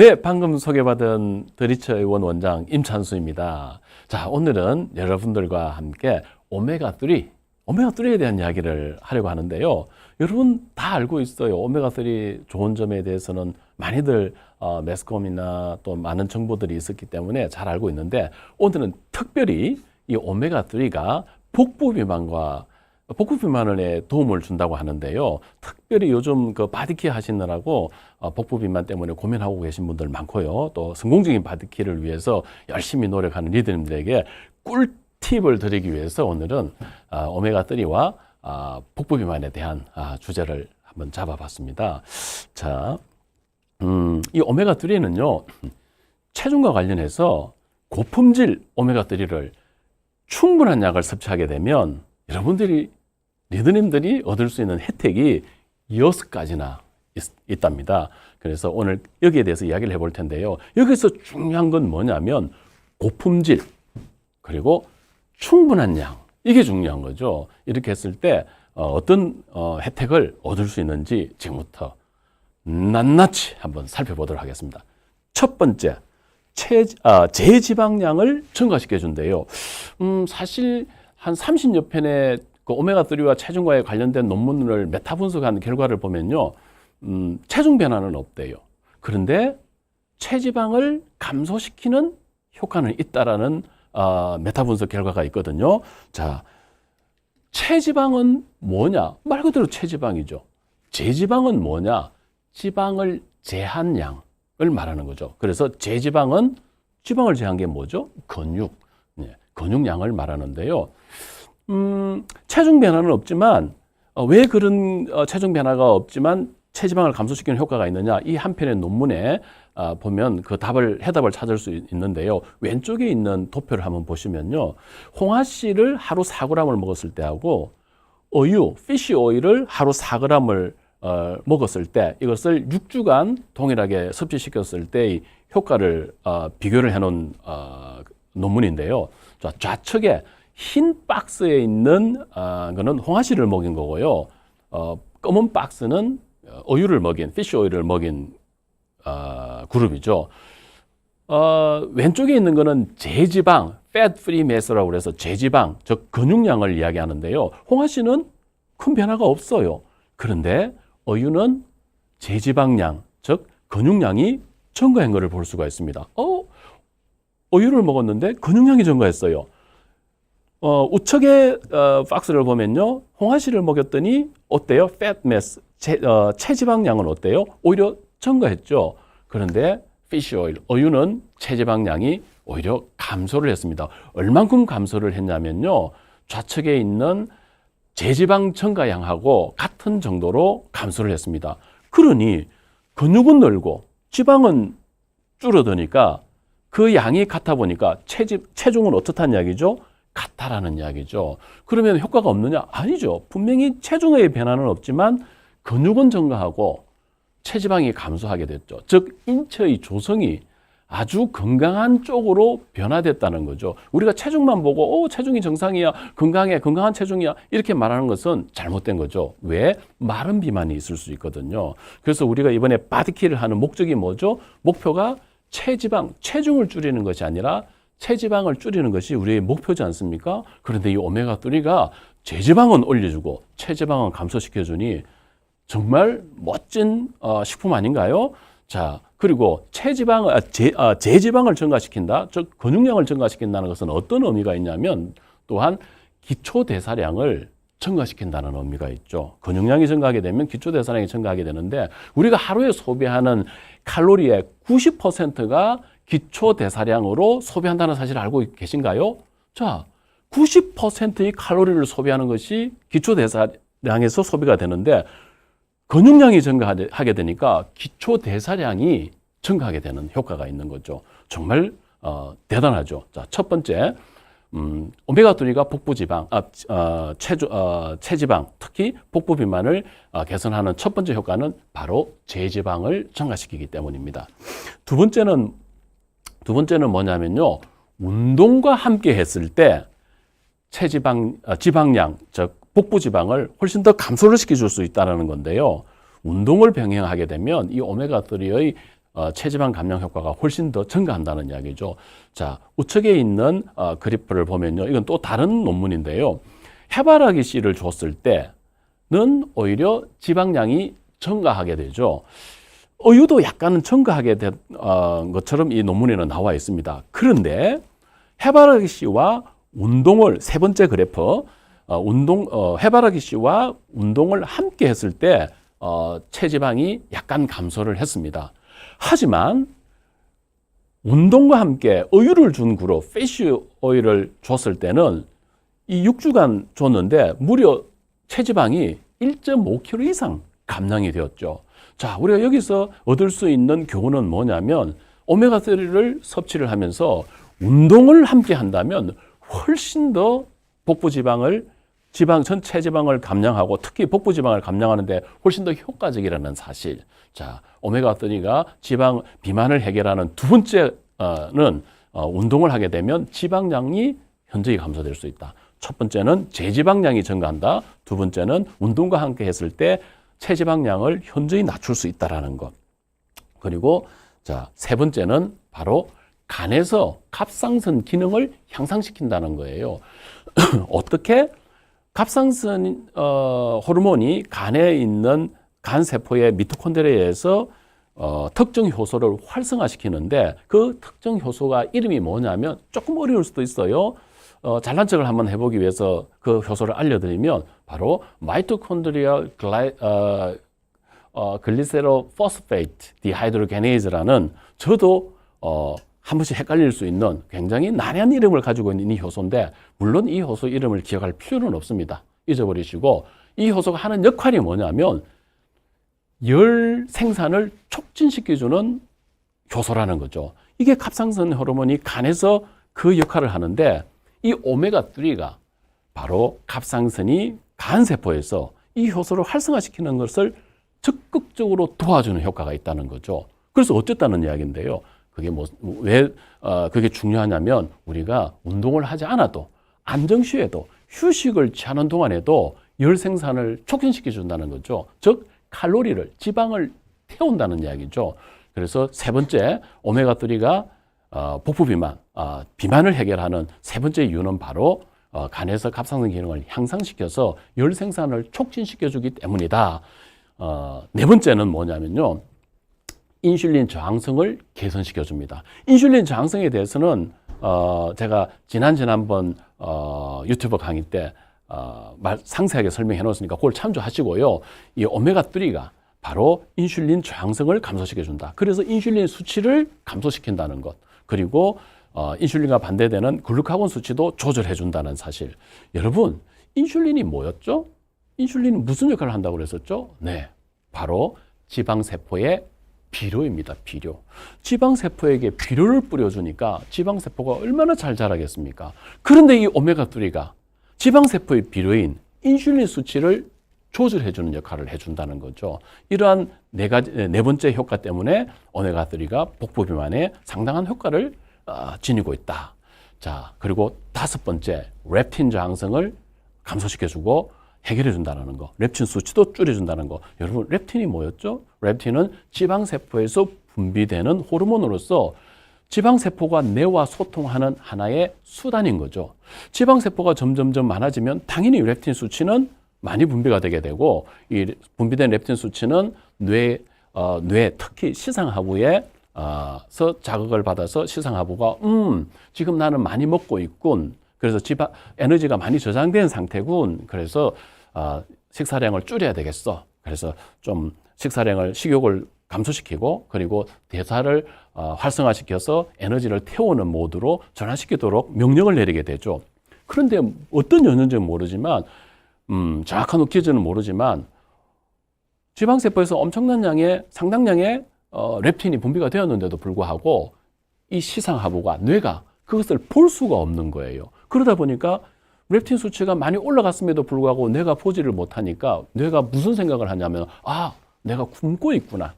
네, 방금 소개받은 드리처 의원 원장 임찬수입니다. 자, 오늘은 여러분들과 함께 오메가3에 대한 이야기를 하려고 하는데요. 여러분 다 알고 있어요. 오메가3 좋은 점에 대해서는 많이들 매스컴이나 또 많은 정보들이 있었기 때문에 잘 알고 있는데, 오늘은 특별히 이 오메가3가 복부 비만에 도움을 준다고 하는데요. 특별히 요즘 그 바디케어 하시느라고 복부 비만 때문에 고민하고 계신 분들 많고요. 또 성공적인 바디케어를 위해서 열심히 노력하는 리더님들에게 꿀팁을 드리기 위해서 오늘은 오메가3와 복부 비만에 대한 주제를 한번 잡아봤습니다. 자, 이 오메가3는요, 체중과 관련해서 고품질 오메가3를 충분한 양을 섭취하게 되면 리더님들이 얻을 수 있는 혜택이 6가지나 있답니다. 그래서 오늘 여기에 대해서 이야기를 해볼 텐데요. 여기서 중요한 건 뭐냐면 고품질, 그리고 충분한 양. 이게 중요한 거죠. 이렇게 했을 때 어떤 혜택을 얻을 수 있는지 지금부터 낱낱이 한번 살펴보도록 하겠습니다. 첫 번째, 제지방량을 증가시켜 준대요. 사실 한 30여 편의 그 오메가3와 체중과에 관련된 논문을 메타 분석한 결과를 보면요, 체중 변화는 없대요. 그런데 체지방을 감소시키는 효과는 있다라는 메타 분석 결과가 있거든요. 자, 체지방은 뭐냐? 말 그대로 체지방이죠. 제지방은 뭐냐? 지방을 제한 양을 말하는 거죠. 그래서 제지방은 지방을 제한 게 뭐죠? 근육량을 말하는데요. 체중 변화는 없지만 왜 그런 체중 변화가 없지만 체지방을 감소시키는 효과가 있느냐? 이 한 편의 논문에 보면 그 해답을 찾을 수 있는데요. 왼쪽에 있는 도표를 한번 보시면요, 홍화씨를 하루 4g을 먹었을 때하고 피쉬 오일을 하루 4g을 먹었을 때, 이것을 6주간 동일하게 섭취시켰을 때의 효과를 비교를 해놓은 논문인데요. 자, 좌측에 흰 박스에 있는 거는 홍화씨를 먹인 거고요. 검은 박스는 피쉬 오일을 먹인 그룹이죠. 왼쪽에 있는 거는 제지방, fat free mass라고 그래서 제지방, 즉 근육량을 이야기하는데요. 홍화씨는 큰 변화가 없어요. 그런데 어유는 제지방량, 즉 근육량이 증가한 것을 볼 수가 있습니다. 어유를 먹었는데 근육량이 증가했어요. 우측의 박스를 보면요, 홍화씨를 먹였더니 어때요? fat mass, 체지방량은 어때요? 오히려 증가했죠. 그런데 fish oil, 어유는 체지방량이 오히려 감소를 했습니다. 얼만큼 감소를 했냐면요, 좌측에 있는 제지방 증가량하고 같은 정도로 감소를 했습니다. 그러니 근육은 늘고 지방은 줄어드니까 그 양이 같아 보니까 체중은 어떻다는 이야기죠? 같다라는 이야기죠. 그러면 효과가 없느냐? 아니죠. 분명히 체중의 변화는 없지만 근육은 증가하고 체지방이 감소하게 됐죠. 즉 인체의 조성이 아주 건강한 쪽으로 변화됐다는 거죠. 우리가 체중만 보고 체중이 정상이야, 건강한 체중이야, 이렇게 말하는 것은 잘못된 거죠. 왜? 마른 비만이 있을 수 있거든요. 그래서 우리가 이번에 바디케어를 하는 목적이 뭐죠? 목표가 체중을 줄이는 것이 아니라 체지방을 줄이는 것이 우리의 목표지 않습니까? 그런데 이 오메가3가 제지방은 올려주고 체지방은 감소시켜주니 정말 멋진 식품 아닌가요? 자, 그리고 제지방을 증가시킨다, 즉 근육량을 증가시킨다는 것은 어떤 의미가 있냐면, 또한 기초대사량을 증가시킨다는 의미가 있죠. 근육량이 증가하게 되면 기초대사량이 증가하게 되는데, 우리가 하루에 소비하는 칼로리의 90%가 기초대사량으로 소비한다는 사실을 알고 계신가요? 자, 90%의 칼로리를 소비하는 것이 기초대사량에서 소비가 되는데, 근육량이 증가하게 되니까 기초대사량이 증가하게 되는 효과가 있는 거죠. 정말 대단하죠. 자, 첫 번째, 오메가3가 복부지방, 체지방, 특히 복부 비만을 개선하는 첫 번째 효과는 바로 제지방을 증가시키기 때문입니다. 두 번째는 뭐냐면요, 운동과 함께 했을 때 지방량, 즉 복부 지방을 훨씬 더 감소를 시켜줄 수 있다는 건데요. 운동을 병행하게 되면 이 오메가3의 체지방 감량 효과가 훨씬 더 증가한다는 이야기죠. 자, 우측에 있는 그래프를 보면요. 이건 또 다른 논문인데요. 해바라기 씨를 줬을 때는 오히려 지방량이 증가하게 되죠. 어유도 약간은 증가하게 된 것처럼 이 논문에는 나와 있습니다. 그런데 해바라기 씨와 운동을 세 번째 그래프 해바라기 씨와 운동을 함께 했을 때 체지방이 약간 감소를 했습니다. 하지만 운동과 함께 어유를 준 그룹, 피쉬 오일을 줬을 때는 이 6주간 줬는데 무려 체지방이 1.5kg 이상 감량이 되었죠. 자, 우리가 여기서 얻을 수 있는 교훈은 뭐냐면 오메가3를 섭취를 하면서 운동을 함께 한다면 훨씬 더 복부 지방을 전체 지방을 감량하고 특히 복부 지방을 감량하는데 훨씬 더 효과적이라는 사실. 자, 오메가3가 지방 비만을 해결하는 두 번째는 운동을 하게 되면 지방량이 현저히 감소될 수 있다. 첫 번째는 제지방량이 증가한다. 두 번째는 운동과 함께 했을 때 체지방량을 현저히 낮출 수 있다라는 것. 그리고 자, 세 번째는 바로 간에서 갑상선 기능을 향상시킨다는 거예요. 어떻게? 갑상선 호르몬이 간에 있는 간 세포의 미토콘드리아에서 특정 효소를 활성화시키는데 그 특정 효소가 이름이 뭐냐면 조금 어려울 수도 있어요. 잘난 척을 한번 해보기 위해서 그 효소를 알려드리면 바로 마이토콘드리얼 글리세로포스페이트 디하이드로게네이즈라는 저도 한 번씩 헷갈릴 수 있는 굉장히 난해한 이름을 가지고 있는 이 효소인데 물론 이 효소 이름을 기억할 필요는 없습니다. 잊어버리시고 이 효소가 하는 역할이 뭐냐면 열 생산을 촉진시켜주는 효소라는 거죠. 이게 갑상선 호르몬이 간에서 그 역할을 하는데 이 오메가3가 바로 갑상선이 간세포에서 이 효소를 활성화시키는 것을 적극적으로 도와주는 효과가 있다는 거죠. 그래서 어쨌다는 이야기인데요. 그게 왜 그게 중요하냐면 우리가 운동을 하지 않아도 안정시에도 휴식을 취하는 동안에도 열 생산을 촉진시켜 준다는 거죠. 즉 칼로리를 지방을 태운다는 이야기죠. 그래서 세 번째 오메가3가 복부 비만, 비만을 해결하는 세 번째 이유는 바로 간에서 갑상선 기능을 향상시켜서 열 생산을 촉진시켜주기 때문이다. 네 번째는 뭐냐면요. 인슐린 저항성을 개선시켜줍니다. 인슐린 저항성에 대해서는 제가 지난번 유튜브 강의 때 상세하게 설명해 놓았으니까 그걸 참조하시고요. 이 오메가3가 바로 인슐린 저항성을 감소시켜준다. 그래서 인슐린 수치를 감소시킨다는 것. 그리고 인슐린과 반대되는 글루카곤 수치도 조절해준다는 사실. 여러분, 인슐린이 뭐였죠? 인슐린은 무슨 역할을 한다고 그랬었죠? 네, 바로 지방세포의 비료입니다. 비료. 지방세포에게 비료를 뿌려주니까 지방세포가 얼마나 잘 자라겠습니까? 그런데 이 오메가3가 지방세포의 비료인 인슐린 수치를 조절해주는 역할을 해준다는 거죠. 이러한 네 번째 효과 때문에 오메가3가 복부 비만에 상당한 효과를 지니고 있다. 자, 그리고 다섯 번째, 렙틴 저항성을 감소시켜주고 해결해준다는 거. 렙틴 수치도 줄여준다는 거. 여러분, 렙틴이 뭐였죠? 렙틴은 지방세포에서 분비되는 호르몬으로서 지방세포가 뇌와 소통하는 하나의 수단인 거죠. 지방세포가 점점점 많아지면 당연히 렙틴 수치는 많이 분비가 되게 되고 이 분비된 렙틴 수치는 뇌 특히 시상하부에 자극을 받아서 시상하부가 지금 나는 많이 먹고 있군. 그래서 에너지가 많이 저장된 상태군. 그래서 식사량을 줄여야 되겠어. 그래서 좀 식욕을 감소시키고 그리고 대사를 활성화시켜서 에너지를 태우는 모드로 전환시키도록 명령을 내리게 되죠. 그런데 어떤 연연인지는 모르지만 정확한 기준은 모르지만 지방세포에서 엄청난 양의 상당량의 렙틴이 분비가 되었는데도 불구하고 이 시상하부가 뇌가 그것을 볼 수가 없는 거예요. 그러다 보니까 렙틴 수치가 많이 올라갔음에도 불구하고 뇌가 보지를 못하니까 뇌가 무슨 생각을 하냐면 내가 굶고 있구나.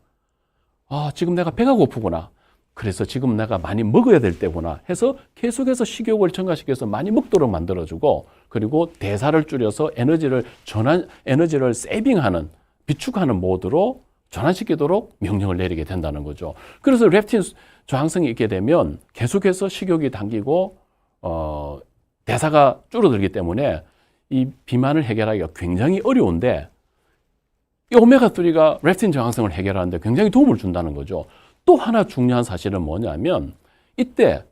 지금 내가 배가 고프구나. 그래서 지금 내가 많이 먹어야 될 때구나 해서 계속해서 식욕을 증가시켜서 많이 먹도록 만들어주고 그리고 대사를 줄여서 에너지를 세이빙하는 비축하는 모드로 전환시키도록 명령을 내리게 된다는 거죠. 그래서 렙틴 저항성이 있게 되면 계속해서 식욕이 당기고 대사가 줄어들기 때문에 이 비만을 해결하기가 굉장히 어려운데 이 오메가3가 렙틴 저항성을 해결하는데 굉장히 도움을 준다는 거죠. 또 하나 중요한 사실은 뭐냐면 이때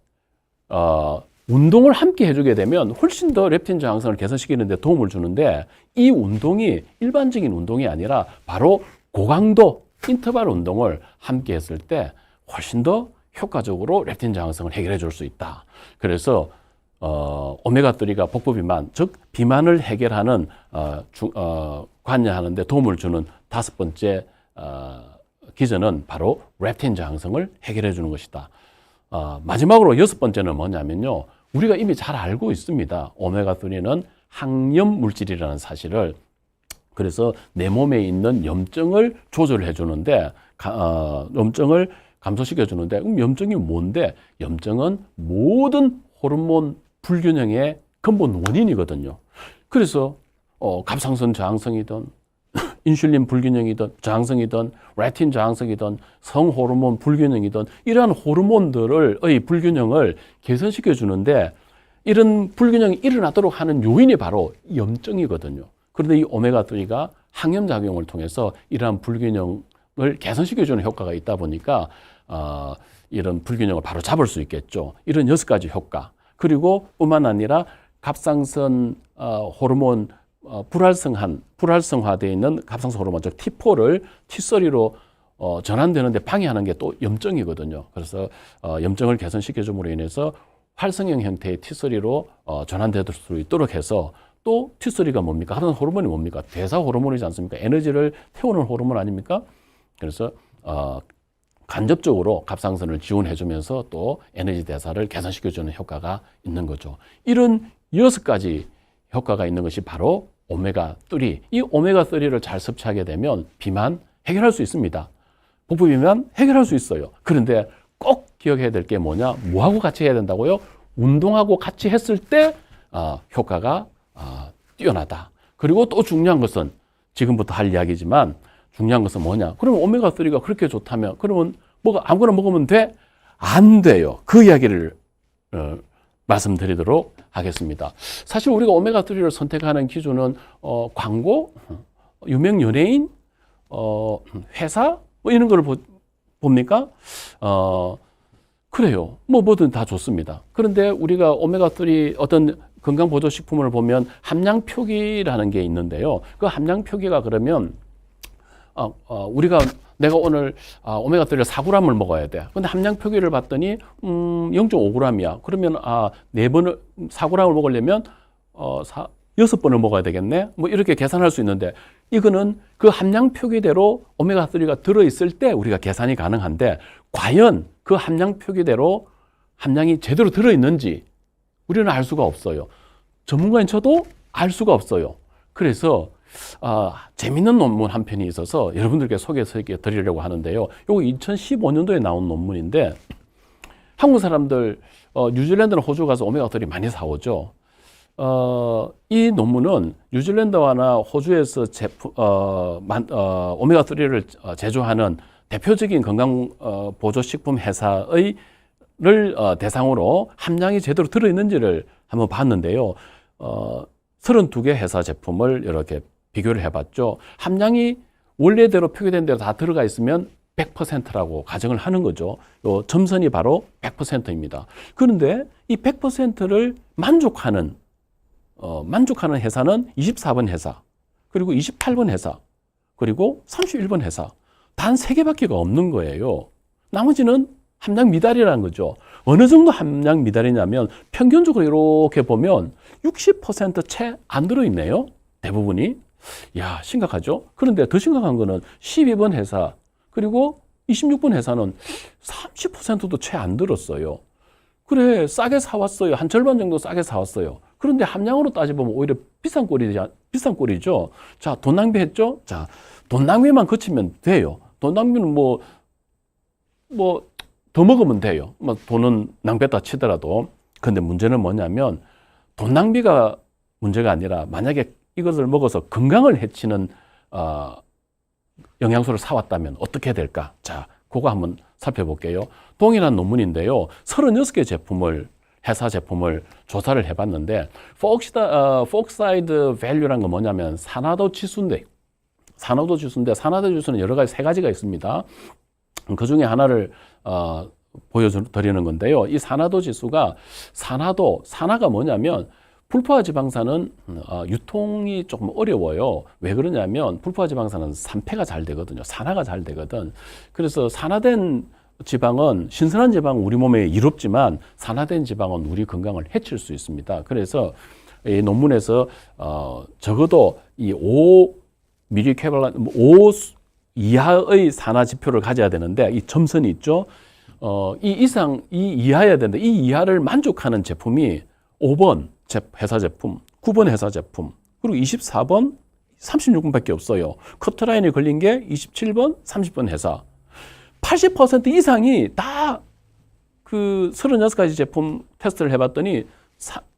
운동을 함께 해주게 되면 훨씬 더 렙틴 저항성을 개선시키는 데 도움을 주는데 이 운동이 일반적인 운동이 아니라 바로 고강도 인터벌 운동을 함께 했을 때 훨씬 더 효과적으로 렙틴 저항성을 해결해 줄 수 있다. 그래서 오메가3가 복부 비만, 즉 비만을 해결하는 관여하는 데 도움을 주는 5번째 기전은 바로 렙틴 저항성을 해결해 주는 것이다. 마지막으로 6번째는 뭐냐면요. 우리가 이미 잘 알고 있습니다. 오메가3는 항염 물질이라는 사실을. 그래서 내 몸에 있는 염증을 조절해 주는데, 염증을 감소시켜 주는데, 그럼 염증이 뭔데? 염증은 모든 호르몬 불균형의 근본 원인이거든요. 그래서 갑상선 저항성이든 인슐린 불균형이든 저항성이든 레틴 저항성이든 성호르몬 불균형이든 이러한 호르몬들의 불균형을 개선시켜 주는데 이런 불균형이 일어나도록 하는 요인이 바로 염증이거든요. 그런데 이 오메가3가 항염작용을 통해서 이러한 불균형을 개선시켜 주는 효과가 있다 보니까 이런 불균형을 바로 잡을 수 있겠죠. 이런 6가지 효과. 그리고 뿐만 아니라 갑상선 호르몬 불활성화되어 있는 갑상선 호르몬, 즉 T4를 T3로 전환되는데 방해하는 게 또 염증이거든요. 그래서 염증을 개선시켜 줌으로 인해서 활성형 형태의 T3로 전환될 수 있도록 해서 또 T3가 뭡니까? 합성 호르몬이 뭡니까? 대사 호르몬이지 않습니까? 에너지를 태우는 호르몬 아닙니까? 그래서 간접적으로 갑상선을 지원해 주면서 또 에너지 대사를 개선시켜 주는 효과가 있는 거죠. 이런 6가지 효과가 있는 것이 바로 오메가3. 이 오메가3를 잘 섭취하게 되면 비만 해결할 수 있습니다. 복부 비만 해결할 수 있어요. 그런데 꼭 기억해야 될 게 뭐냐? 뭐하고 같이 해야 된다고요? 운동하고 같이 했을 때 효과가 뛰어나다. 그리고 또 중요한 것은 지금부터 할 이야기지만 중요한 것은 뭐냐? 그러면 오메가3가 그렇게 좋다면 그러면 뭐가 아무거나 먹으면 돼? 안 돼요. 그 이야기를 말씀드리도록 하겠습니다. 사실 우리가 오메가3를 선택하는 기준은 광고, 유명 연예인, 회사 뭐 이런 걸 봅니까? 그래요. 뭐든 다 좋습니다. 그런데 우리가 오메가3 어떤 건강보조식품을 보면 함량 표기라는 게 있는데요. 그 함량 표기가 그러면 내가 오늘 오메가3를 4g을 먹어야 돼. 근데 함량 표기를 봤더니 0.5g이야. 그러면 4g을 먹으려면 6번을 먹어야 되겠네. 뭐 이렇게 계산할 수 있는데 이거는 그 함량 표기대로 오메가3가 들어있을 때 우리가 계산이 가능한데 과연 그 함량 표기대로 함량이 제대로 들어있는지 우리는 알 수가 없어요. 전문가인 저도 알 수가 없어요. 그래서 재밌는 논문 한 편이 있어서 여러분들께 소개해서 드리려고 하는데요. 이거 2015년도에 나온 논문인데 한국 사람들 뉴질랜드나 호주 가서 오메가3 많이 사오죠. 이 논문은 뉴질랜드나 호주에서 오메가3를 제조하는 대표적인 건강 보조식품 회사를 대상으로 함량이 제대로 들어있는지를 한번 봤는데요. 32개 회사 제품을 이렇게 비교를 해봤죠. 함량이 원래대로 표기된 대로 다 들어가 있으면 100%라고 가정을 하는 거죠. 요 점선이 바로 100%입니다. 그런데 이 100%를 만족하는 회사는 24번 회사, 그리고 28번 회사, 그리고 31번 회사. 단 3개밖에 없는 거예요. 나머지는 함량 미달이라는 거죠. 어느 정도 함량 미달이냐면 평균적으로 이렇게 보면 60% 채 안 들어있네요. 대부분이. 야, 심각하죠? 그런데 더 심각한 거는 12번 회사, 그리고 26번 회사는 30%도 채 안 들었어요. 그래, 싸게 사왔어요. 한 절반 정도 싸게 사왔어요. 그런데 함량으로 따져보면 오히려 비싼 꼴이죠. 자, 돈 낭비했죠? 자, 돈 낭비만 거치면 돼요. 돈 낭비는 더 먹으면 돼요. 돈은 낭비했다 치더라도. 근데 문제는 뭐냐면 돈 낭비가 문제가 아니라 만약에 이것을 먹어서 건강을 해치는 영양소를 사왔다면 어떻게 될까? 자, 그거 한번 살펴볼게요. 동일한 논문인데요. 36개 제품을 회사 제품을 조사를 해봤는데 포크사이드 밸류란 건 뭐냐면 산화도 지수인데 산화도 지수는 여러 가지 세 가지가 있습니다. 그 중에 하나를 보여드리는 건데요. 이 산화도 지수가 산화가 뭐냐면 불포화 지방산은 유통이 조금 어려워요. 왜 그러냐면 불포화 지방산은 산패가 잘 되거든요. 산화가 잘 되거든. 그래서 산화된 지방은 신선한 지방은 우리 몸에 이롭지만 산화된 지방은 우리 건강을 해칠 수 있습니다. 그래서 이 논문에서 적어도 이 5mg, 5 이하의 산화 지표를 가져야 되는데 이 점선이 있죠. 이 이하여야 되는데 이 이하를 만족하는 제품이 5번 회사 제품, 9번 회사 제품, 그리고 24번, 36번밖에 없어요. 커트라인이 걸린 게 27번, 30번 회사. 80% 이상이 다 그 36가지 제품 테스트를 해봤더니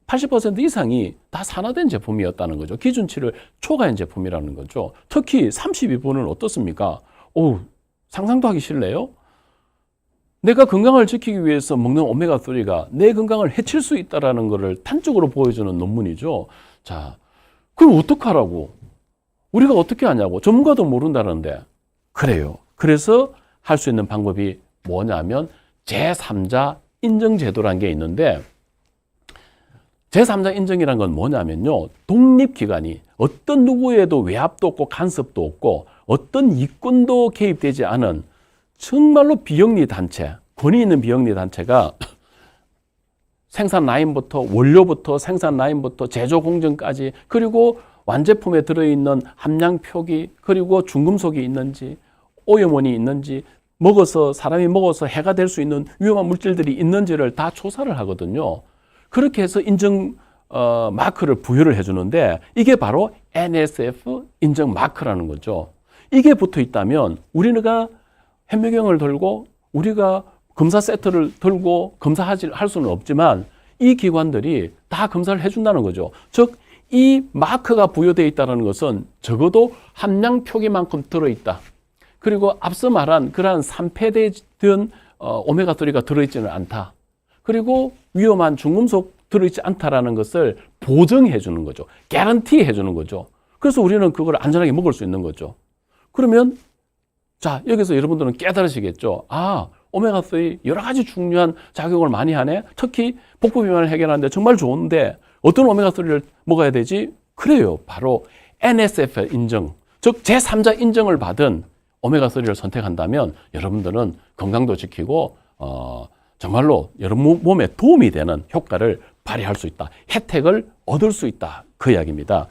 80% 이상이 다 산화된 제품이었다는 거죠. 기준치를 초과한 제품이라는 거죠. 특히 32번은 어떻습니까? 상상도 하기 싫네요. 내가 건강을 지키기 위해서 먹는 오메가3가 내 건강을 해칠 수 있다는 것을 단적으로 보여주는 논문이죠. 자, 그럼 어떡하라고? 우리가 어떻게 하냐고? 전문가도 모른다는데. 그래요. 그래서 할 수 있는 방법이 뭐냐면 제3자 인정제도라는 게 있는데 제3자 인정이란 건 뭐냐면요. 독립기관이 어떤 누구에도 외압도 없고 간섭도 없고 어떤 이권도 개입되지 않은 정말로 비영리 단체, 권위 있는 비영리 단체가 생산 라인부터 원료부터 생산 라인부터 제조 공정까지 그리고 완제품에 들어있는 함량 표기 그리고 중금속이 있는지 오염원이 있는지 사람이 먹어서 해가 될 수 있는 위험한 물질들이 있는지를 다 조사를 하거든요. 그렇게 해서 인정 마크를 부여를 해주는데 이게 바로 NSF 인정 마크라는 거죠. 이게 붙어 있다면 우리가 현미경을 들고 우리가 검사 세트를 들고 할 수는 없지만 이 기관들이 다 검사를 해준다는 거죠. 즉, 이 마크가 부여되어 있다는 것은 적어도 함량 표기만큼 들어있다. 그리고 앞서 말한 그러한 산패되던 오메가3가 들어있지는 않다. 그리고 위험한 중금속 들어있지 않다라는 것을 보증해 주는 거죠. 개런티 해주는 거죠. 그래서 우리는 그걸 안전하게 먹을 수 있는 거죠. 그러면 자, 여기서 여러분들은 깨달으시겠죠. 오메가3 여러 가지 중요한 작용을 많이 하네. 특히 복부 비만을 해결하는데 정말 좋은데 어떤 오메가3를 먹어야 되지? 그래요. 바로 NSF 인정, 즉 제3자 인정을 받은 오메가3를 선택한다면 여러분들은 건강도 지키고 정말로 여러분 몸에 도움이 되는 효과를 발휘할 수 있다. 혜택을 얻을 수 있다. 그 이야기입니다.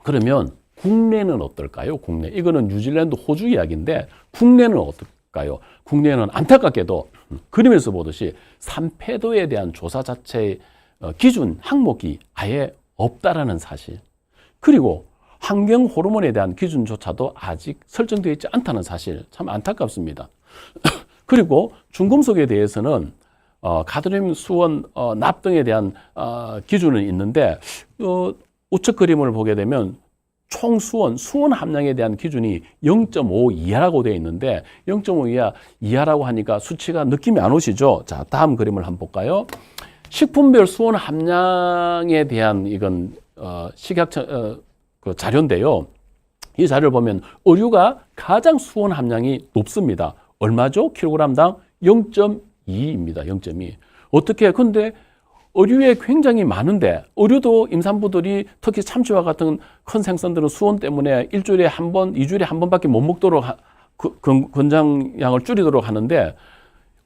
그러면 국내는 어떨까요? 국내. 이거는 뉴질랜드, 호주 이야기인데 국내는 어떨까요? 국내는 안타깝게도 그림에서 보듯이 산패도에 대한 조사 자체의 기준 항목이 아예 없다라는 사실. 그리고 환경 호르몬에 대한 기준조차도 아직 설정되어 있지 않다는 사실. 참 안타깝습니다. 그리고 중금속에 대해서는 가드뮴, 수원, 납 등에 대한 기준은 있는데 우측 그림을 보게 되면 총 수원 함량에 대한 기준이 0.5 이하라고 되어 있는데 0.5 이하라고 하니까 수치가 느낌이 안 오시죠? 자, 다음 그림을 한번 볼까요? 식품별 수원 함량에 대한 이건 그 자료인데요. 이 자료를 보면 의류가 가장 수원 함량이 높습니다. 얼마죠? 킬로그램당 0.2입니다. 0.2. 어떻게? 근데 의류에 굉장히 많은데 의류도 임산부들이 특히 참치와 같은 큰 생선들은 수온 때문에 일주일에 한 번, 2주일에 한 번밖에 못 먹도록 권장량을 줄이도록 하는데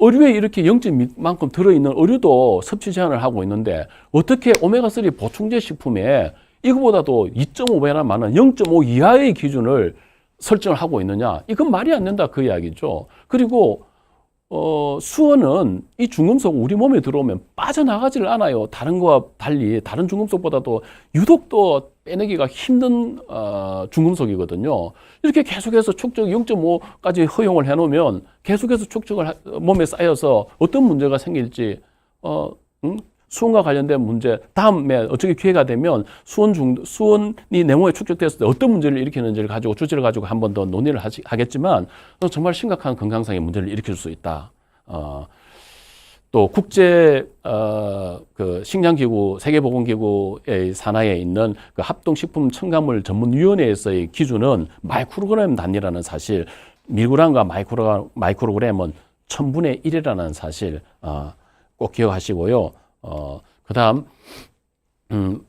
의류에 이렇게 0.2만큼 들어있는 의류도 섭취 제한을 하고 있는데 어떻게 오메가3 보충제 식품에 이거보다도 2.5배나 많은 0.5 이하의 기준을 설정을 하고 있느냐? 이건 말이 안 된다 그 이야기죠. 그리고 수원은 이 중금속 우리 몸에 들어오면 빠져나가지를 않아요. 다른 거와 달리 다른 중금속보다도 유독 또 빼내기가 힘든 중금속이거든요. 이렇게 계속해서 촉적 0.5까지 허용을 해놓으면 계속해서 촉적을 몸에 쌓여서 어떤 문제가 생길지 수온과 관련된 문제, 다음에 어떻게 기회가 되면 수온이 내몸에 축적됐을 때 어떤 문제를 일으키는지를 가지고 주제를 가지고 한 번 더 논의를 하겠지만 정말 심각한 건강상의 문제를 일으킬 수 있다. 또 국제 그 식량기구, 세계보건기구의 산하에 있는 그 합동식품 첨가물 전문위원회에서의 기준은 마이크로그램 단위라는 사실, 밀그램과 마이크로그램은 1000분의 1이라는 사실 꼭 기억하시고요. 그다음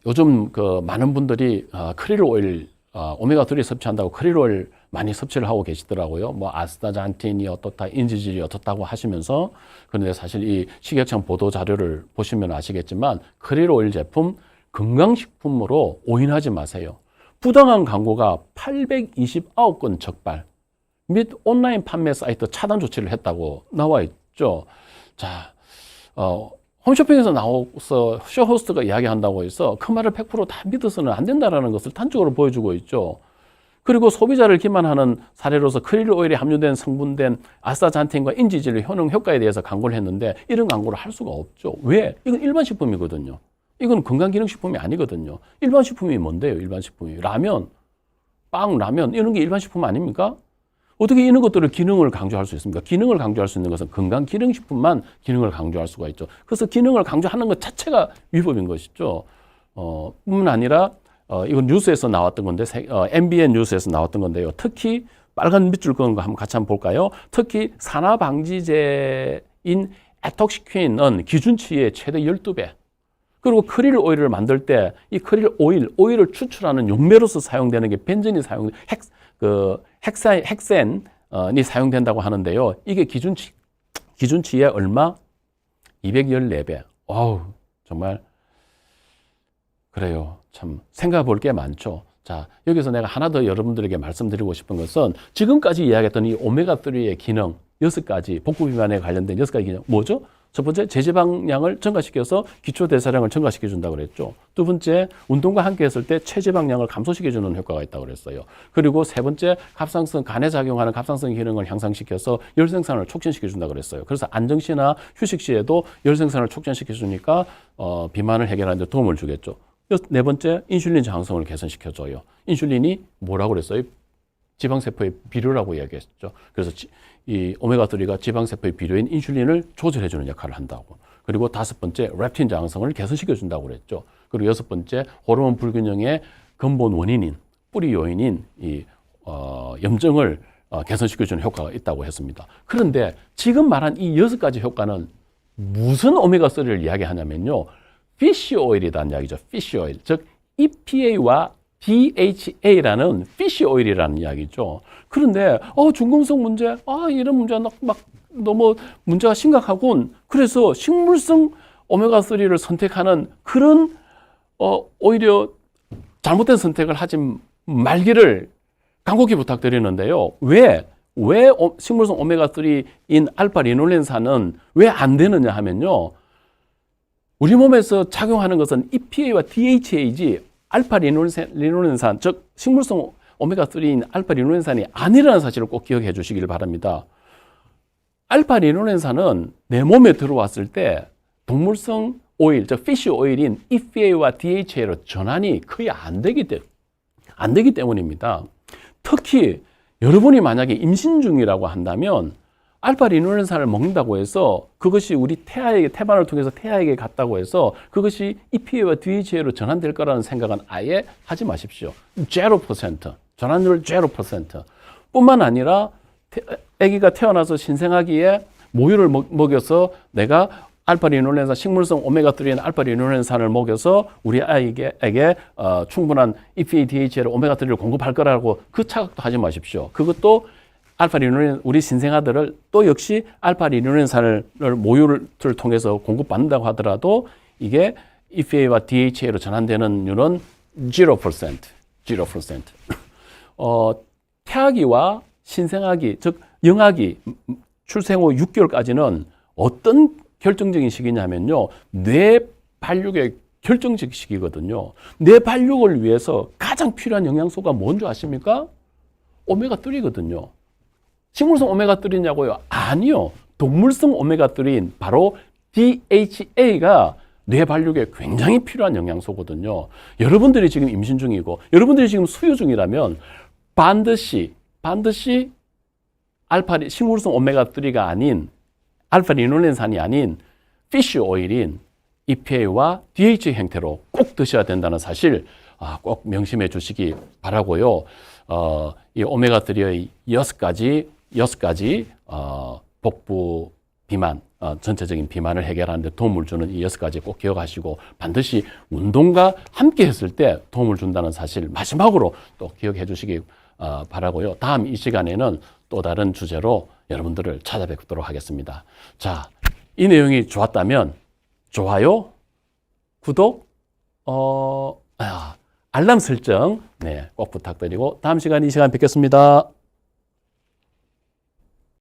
요즘 그 많은 분들이 크릴 오일 오메가3 섭취한다고 크릴 오일 많이 섭취를 하고 계시더라고요. 뭐 아스타잔틴이 어떻다, 인지질이 어떻다고 하시면서, 그런데 사실 이 식약청 보도 자료를 보시면 아시겠지만 크릴 오일 제품 건강식품으로 오인하지 마세요. 부당한 광고가 829건 적발 및 온라인 판매 사이트 차단 조치를 했다고 나와 있죠. 자, 홈쇼핑에서 나와서 쇼호스트가 이야기한다고 해서 그 말을 100%다 믿어서는 안 된다는 것을 단적으로 보여주고 있죠. 그리고 소비자를 기만하는 사례로서 크릴 오일에 함유된 성분된 아스타잔틴과 인지질 효능 효과에 대해서 광고를 했는데 이런 광고를 할 수가 없죠. 왜? 이건 일반 식품이거든요. 이건 건강기능식품이 아니거든요. 일반 식품이 뭔데요? 일반 식품이 라면, 빵, 라면 이런 게 일반 식품 아닙니까? 어떻게 이런 것들을 기능을 강조할 수 있습니까? 기능을 강조할 수 있는 것은 건강기능식품만 기능을 강조할 수가 있죠. 그래서 기능을 강조하는 것 자체가 위법인 것이죠. 뿐만 아니라 이건 뉴스에서 나왔던 건데, MBN 뉴스에서 나왔던 건데요. 특히 빨간 밑줄 그은 거 한번 같이 한번 볼까요? 특히 산화방지제인 에톡시퀸은 기준치의 최대 12배. 그리고 크릴 오일을 만들 때 이 크릴 오일을 추출하는 용매로서 사용되는 게 벤젠이 헥센이 사용된다고 하는데요. 이게 기준치의 얼마? 214배. 어우, 정말 그래요. 참 생각해 볼 게 많죠. 자, 여기서 내가 하나 더 여러분들에게 말씀드리고 싶은 것은 지금까지 이야기했던 이 오메가3의 기능 6가지, 복부 비만에 관련된 6가지 기능 뭐죠? 첫 번째, 제지방량을 증가시켜서 기초대사량을 증가시켜준다고 그랬죠. 두 번째, 운동과 함께 했을 때 체지방량을 감소시켜주는 효과가 있다고 그랬어요. 그리고 세 번째, 간에 작용하는 갑상선 기능을 향상시켜서 열생산을 촉진시켜준다고 그랬어요. 그래서 안정시나 휴식시에도 열생산을 촉진시켜주니까 비만을 해결하는 데 도움을 주겠죠. 네 번째, 인슐린 저항성을 개선시켜줘요. 인슐린이 뭐라고 그랬어요? 지방세포의 비료라고 이야기했죠. 그래서 이 오메가3가 지방세포의 비료인 인슐린을 조절해주는 역할을 한다고. 그리고 다섯 번째, 렙틴 저항성을 개선시켜준다고 그랬죠. 그리고 여섯 번째, 호르몬 불균형의 근본 원인인, 뿌리 요인인 이 염증을 개선시켜주는 효과가 있다고 했습니다. 그런데 지금 말한 이 6가지 효과는 무슨 오메가3를 이야기하냐면요. 피쉬 오일이라는 이야기죠. 피쉬 오일. 즉, EPA와 DHA라는 피쉬 오일이라는 이야기죠. 그런데 중금속 문제, 이런 문제가 막 너무 문제가 심각하군. 그래서 식물성 오메가3를 선택하는 그런 오히려 잘못된 선택을 하지 말기를 간곡히 부탁드리는데요. 왜 식물성 오메가3인 알파-리놀렌산은 왜 안 되느냐 하면요. 우리 몸에서 작용하는 것은 EPA와 DHA이지 알파-리놀렌산, 즉 식물성 오메가3인 알파-리놀렌산이 아니라는 사실을 꼭 기억해 주시길 바랍니다. 알파-리놀렌산은 내 몸에 들어왔을 때 동물성 오일, 즉 피쉬 오일인 EPA와 DHA로 전환이 거의 안 되기 때문입니다. 특히 여러분이 만약에 임신 중이라고 한다면 알파-리놀렌산을 먹는다고 해서 그것이 우리 태반을 통해서 태아에게 갔다고 해서 그것이 EPA와 DHA로 전환될 거라는 생각은 아예 하지 마십시오. 0%. 전환율 0%. 뿐만 아니라 아기가 태어나서 신생아기에 모유를 먹여서 내가 알파-리놀렌산, 식물성 오메가3인 알파-리놀렌산을 먹여서 우리 아이에게 충분한 EPA, DHA를 오메가3를 공급할 거라고 그 착각도 하지 마십시오. 그것도 알파-리놀렌, 우리 신생아들을 또 역시 알파-리놀렌산을 모유를 통해서 공급받는다고 하더라도 이게 EPA와 DHA로 전환되는 율은 0%. 태아기와 신생아기, 즉 영아기, 출생 후 6개월까지는 어떤 결정적인 시기냐면요. 뇌 발육의 결정적 시기거든요. 뇌 발육을 위해서 가장 필요한 영양소가 뭔지 아십니까? 오메가3거든요. 식물성 오메가3냐고요? 아니요. 동물성 오메가3인 바로 DHA가 뇌 발육에 굉장히 필요한 영양소거든요. 여러분들이 지금 임신 중이고 여러분들이 지금 수유 중이라면 반드시 식물성 오메가3가 아닌 알파-리놀렌산이 아닌 피쉬 오일인 EPA와 DHA 형태로 꼭 드셔야 된다는 사실 꼭 명심해 주시기 바라고요. 이 오메가3의 6가지 복부 비만, 전체적인 비만을 해결하는 데 도움을 주는 이 6가지 꼭 기억하시고 반드시 운동과 함께 했을 때 도움을 준다는 사실 마지막으로 또 기억해 주시기 바라고요. 다음 이 시간에는 또 다른 주제로 여러분들을 찾아뵙도록 하겠습니다. 자, 이 내용이 좋았다면 좋아요, 구독, 알람 설정 꼭 부탁드리고 다음 시간 이 시간 뵙겠습니다.